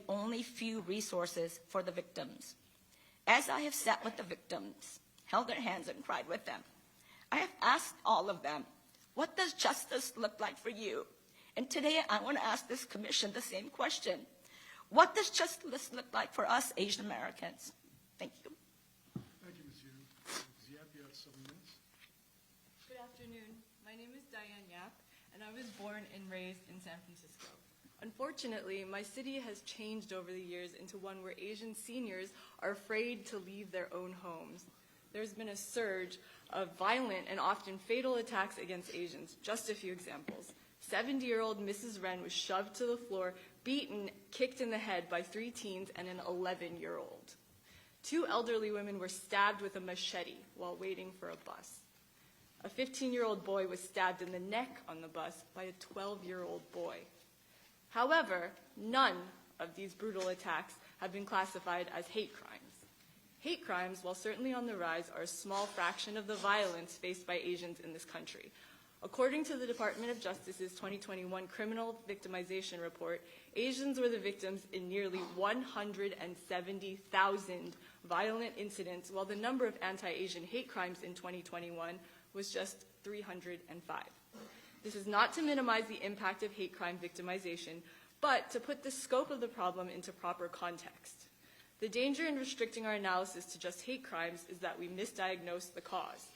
only few resources for the victims. As I have sat with the victims, held their hands and cried with them, I have asked all of them, what does justice look like for you? And today I want to ask this commission the same question. What does justice look like for us Asian Americans? Thank you. Thank you, Ms. Yu. Ziap, you have 7 minutes. Good afternoon. My name is Diane Yap, and I was born and raised in San Francisco. Unfortunately, my city has changed over the years into one where Asian seniors are afraid to leave their own homes. There's been a surge of violent and often fatal attacks against Asians. Just a few examples. 70-year-old Mrs. Ren was shoved to the floor, beaten, kicked in the head by 3 teens and an 11-year-old. 2 elderly women were stabbed with a machete while waiting for a bus. A 15-year-old boy was stabbed in the neck on the bus by a 12-year-old boy. However, none of these brutal attacks have been classified as hate crimes. Hate crimes, while certainly on the rise, are a small fraction of the violence faced by Asians in this country. According to the Department of Justice's 2021 Criminal Victimization Report, Asians were the victims in nearly 170,000 violent incidents, while the number of anti-Asian hate crimes in 2021 was just 305. This is not to minimize the impact of hate crime victimization, but to put the scope of the problem into proper context. The danger in restricting our analysis to just hate crimes is that we misdiagnose the cause.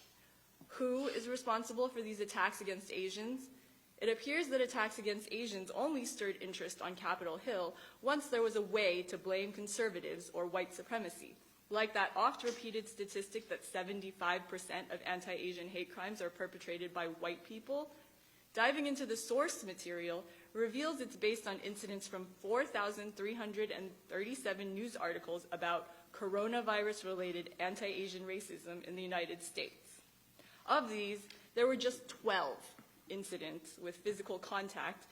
Who is responsible for these attacks against Asians? It appears that attacks against Asians only stirred interest on Capitol Hill once there was a way to blame conservatives or white supremacy, like that oft-repeated statistic that 75% of anti-Asian hate crimes are perpetrated by white people. Diving into the source material reveals it's based on incidents from 4,337 news articles about coronavirus-related anti-Asian racism in the United States. Of these, there were just 12 incidents with physical contact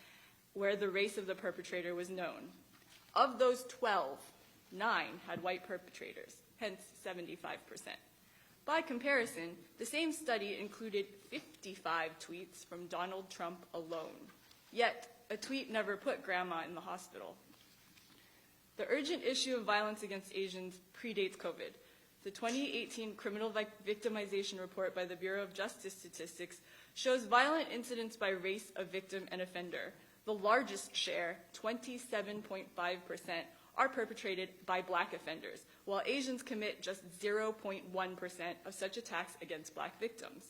where the race of the perpetrator was known. Of those 12, 9 had white perpetrators, hence 75%. By comparison, the same study included 55 tweets from Donald Trump alone. Yet, a tweet never put grandma in the hospital. The urgent issue of violence against Asians predates COVID. The 2018 Criminal Victimization Report by the Bureau of Justice Statistics shows violent incidents by race of victim and offender. The largest share, 27.5%, are perpetrated by black offenders, while Asians commit just 0.1% of such attacks against black victims.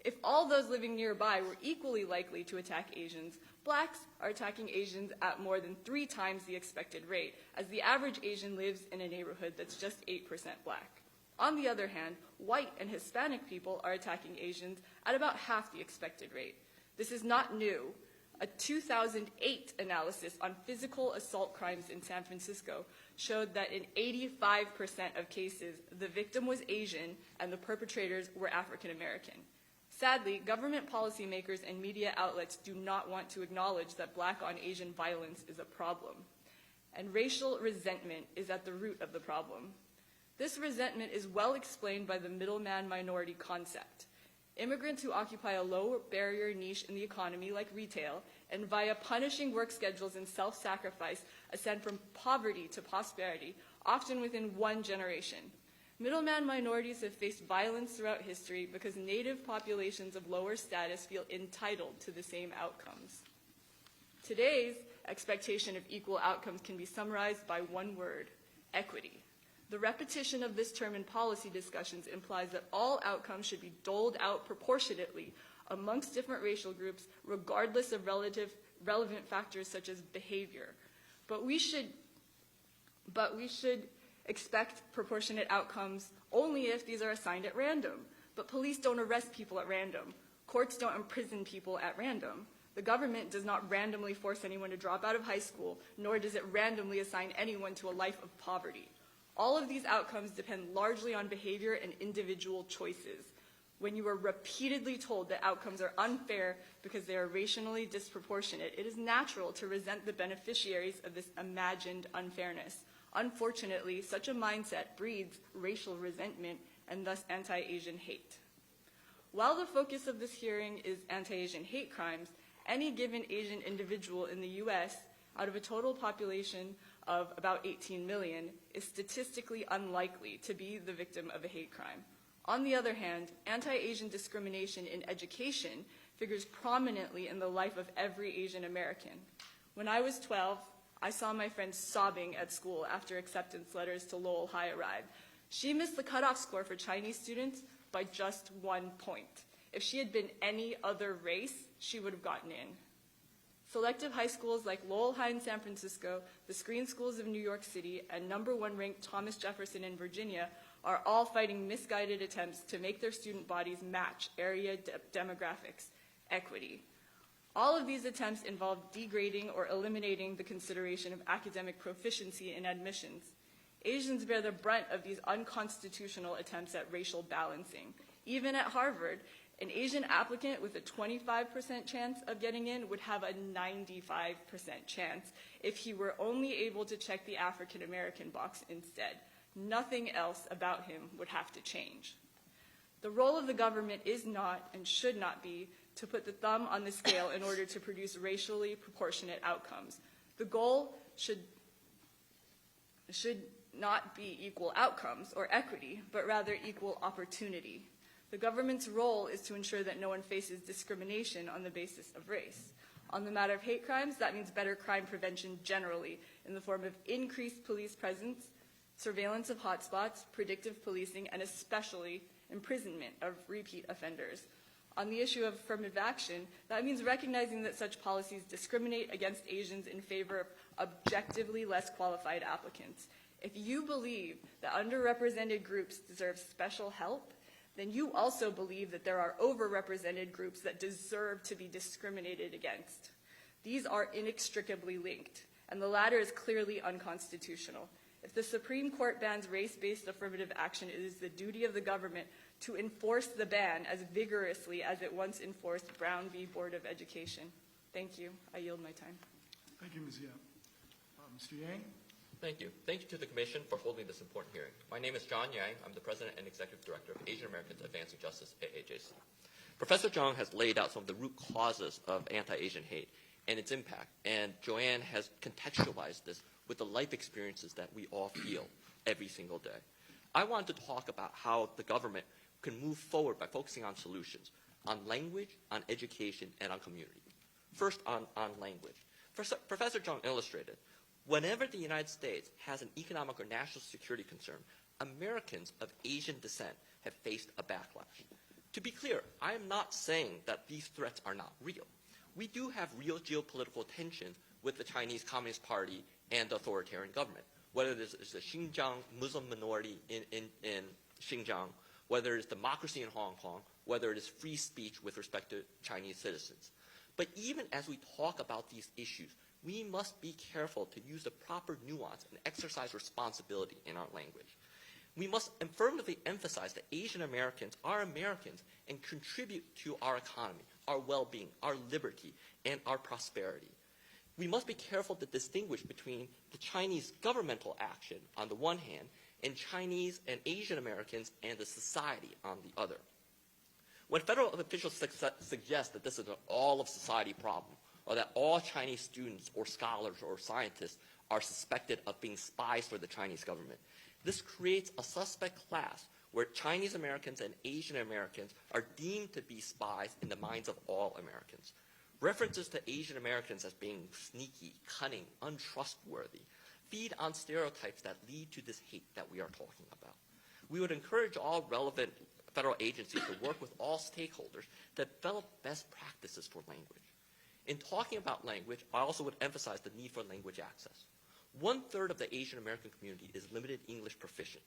If all those living nearby were equally likely to attack Asians, blacks are attacking Asians at more than 3 times the expected rate, as the average Asian lives in a neighborhood that's just 8% black. On the other hand, white and Hispanic people are attacking Asians at about half the expected rate. This is not new. A 2008 analysis on physical assault crimes in San Francisco showed that in 85% of cases, the victim was Asian and the perpetrators were African American. Sadly, government policymakers and media outlets do not want to acknowledge that black on Asian violence is a problem. And racial resentment is at the root of the problem. This resentment is well explained by the middleman minority concept. Immigrants who occupy a low barrier niche in the economy like retail and via punishing work schedules and self-sacrifice ascend from poverty to prosperity, often within 1 generation. Middleman minorities have faced violence throughout history because native populations of lower status feel entitled to the same outcomes. Today's expectation of equal outcomes can be summarized by one word: equity. The repetition of this term in policy discussions implies that all outcomes should be doled out proportionately amongst different racial groups, regardless of relevant factors such as behavior. But we should expect proportionate outcomes only if these are assigned at random. But police don't arrest people at random. Courts don't imprison people at random. The government does not randomly force anyone to drop out of high school, nor does it randomly assign anyone to a life of poverty. All of these outcomes depend largely on behavior and individual choices. When you are repeatedly told that outcomes are unfair because they are racially disproportionate, it is natural to resent the beneficiaries of this imagined unfairness. Unfortunately, such a mindset breeds racial resentment and thus anti-Asian hate. While the focus of this hearing is anti-Asian hate crimes, any given Asian individual in the U.S., out of a total population of about 18 million, is statistically unlikely to be the victim of a hate crime. On the other hand, anti-Asian discrimination in education figures prominently in the life of every Asian American. When I was 12, I saw my friend sobbing at school after acceptance letters to Lowell High arrived. She missed the cutoff score for Chinese students by just 1 point. If she had been any other race, she would have gotten in. Selective high schools like Lowell High in San Francisco, the Screen Schools of New York City, and #1 ranked Thomas Jefferson in Virginia are all fighting misguided attempts to make their student bodies match area demographics equity. All of these attempts involve degrading or eliminating the consideration of academic proficiency in admissions. Asians bear the brunt of these unconstitutional attempts at racial balancing. Even at Harvard, an Asian applicant with a 25% chance of getting in would have a 95% chance if he were only able to check the African American box instead. Nothing else about him would have to change. The role of the government is not and should not be to put the thumb on the scale in order to produce racially proportionate outcomes. The goal should not be equal outcomes or equity, but rather equal opportunity. The government's role is to ensure that no one faces discrimination on the basis of race. On the matter of hate crimes, that means better crime prevention generally in the form of increased police presence, surveillance of hotspots, predictive policing, and especially imprisonment of repeat offenders. On the issue of affirmative action, that means recognizing that such policies discriminate against Asians in favor of objectively less qualified applicants. If you believe that underrepresented groups deserve special help, then you also believe that there are overrepresented groups that deserve to be discriminated against. These are inextricably linked, and the latter is clearly unconstitutional. If the Supreme Court bans race-based affirmative action, it is the duty of the government to enforce the ban as vigorously as it once enforced Brown v. Board of Education. Thank you. I yield my time. Thank you, Ms. Yap. Mr. Yang? Thank you. Thank you to the Commission for holding this important hearing. My name is John Yang. I'm the President and Executive Director of Asian Americans Advancing Justice, AAJC. Professor Zhang has laid out some of the root causes of anti-Asian hate and its impact, and Joanne has contextualized this with the life experiences that we all feel every single day. I want to talk about how the government can move forward by focusing on solutions, on language, on education, and on community. First, on language. Professor Zhang illustrated, whenever the United States has an economic or national security concern, Americans of Asian descent have faced a backlash. To be clear, I am not saying that these threats are not real. We do have real geopolitical tension with the Chinese Communist Party and the authoritarian government, whether it is the Xinjiang Muslim minority in Xinjiang, whether it is democracy in Hong Kong, whether it is free speech with respect to Chinese citizens. But even as we talk about these issues, we must be careful to use the proper nuance and exercise responsibility in our language. We must affirmatively emphasize that Asian Americans are Americans and contribute to our economy, our well-being, our liberty, and our prosperity. We must be careful to distinguish between the Chinese governmental action on the one hand and Chinese and Asian Americans and the society on the other. When federal officials suggest that this is an all-of-society problem, or that all Chinese students or scholars or scientists are suspected of being spies for the Chinese government, this creates a suspect class where Chinese Americans and Asian Americans are deemed to be spies in the minds of all Americans. References to Asian Americans as being sneaky, cunning, untrustworthy feed on stereotypes that lead to this hate that we are talking about. We would encourage all relevant federal agencies to work with all stakeholders to develop best practices for language. In talking about language, I also would emphasize the need for language access. 1/3 of the Asian American community is limited English proficient.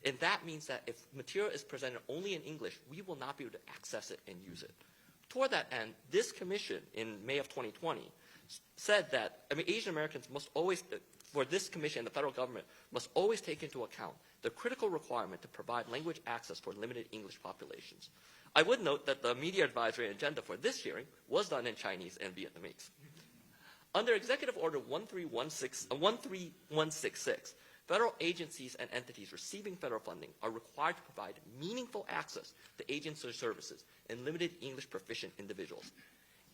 And that means that if material is presented only in English, we will not be able to access it and use it. Toward that end, this commission in May of 2020 said that Asian Americans must always, for this commission and the federal government, must always take into account the critical requirement to provide language access for limited English populations. I would note that the media advisory agenda for this hearing was done in Chinese and Vietnamese. Under Executive Order 13166, federal agencies and entities receiving federal funding are required to provide meaningful access to agency services and limited English proficient individuals.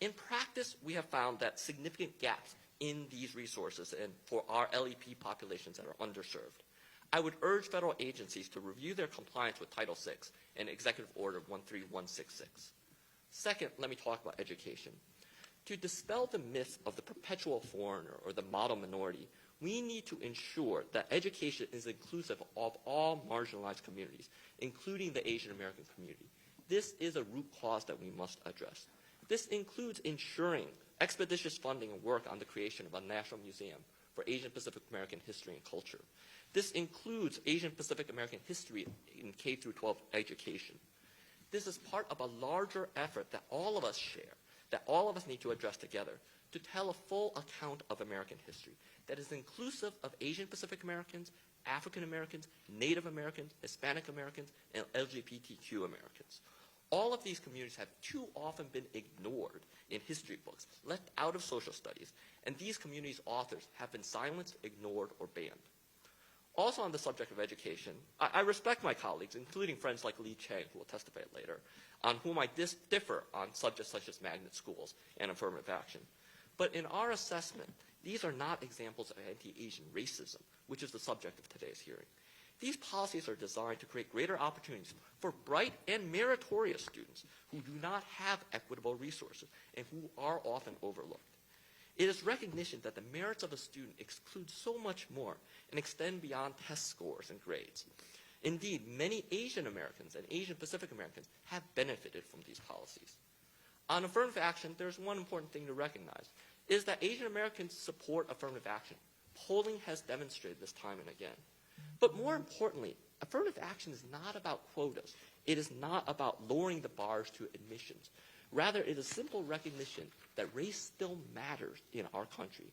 In practice, we have found that significant gaps in these resources and for our LEP populations that are underserved. I would urge federal agencies to review their compliance with Title VI and Executive Order 13166. Second, let me talk about education. To dispel the myth of the perpetual foreigner or the model minority, we need to ensure that education is inclusive of all marginalized communities, including the Asian American community. This is a root cause that we must address. This includes ensuring expeditious funding and work on the creation of a national museum for Asian Pacific American history and culture. This includes Asian Pacific American history in K-12 education. This is part of a larger effort that all of us share, that all of us need to address together to tell a full account of American history that is inclusive of Asian Pacific Americans, African Americans, Native Americans, Hispanic Americans, and LGBTQ Americans. All of these communities have too often been ignored in history books, left out of social studies, and these communities' authors have been silenced, ignored, or banned. Also on the subject of education, I respect my colleagues, including friends like Lee Chang, who will testify later, on whom I differ on subjects such as magnet schools and affirmative action. But in our assessment, these are not examples of anti-Asian racism, which is the subject of today's hearing. These policies are designed to create greater opportunities for bright and meritorious students who do not have equitable resources and who are often overlooked. It is recognition that the merits of a student exclude so much more and extend beyond test scores and grades. Indeed, many Asian Americans and Asian Pacific Americans have benefited from these policies. On affirmative action, there's one important thing to recognize, is that Asian Americans support affirmative action. Polling has demonstrated this time and again. But more importantly, affirmative action is not about quotas. It is not about lowering the bars to admissions. Rather, it is simple recognition that race still matters in our country,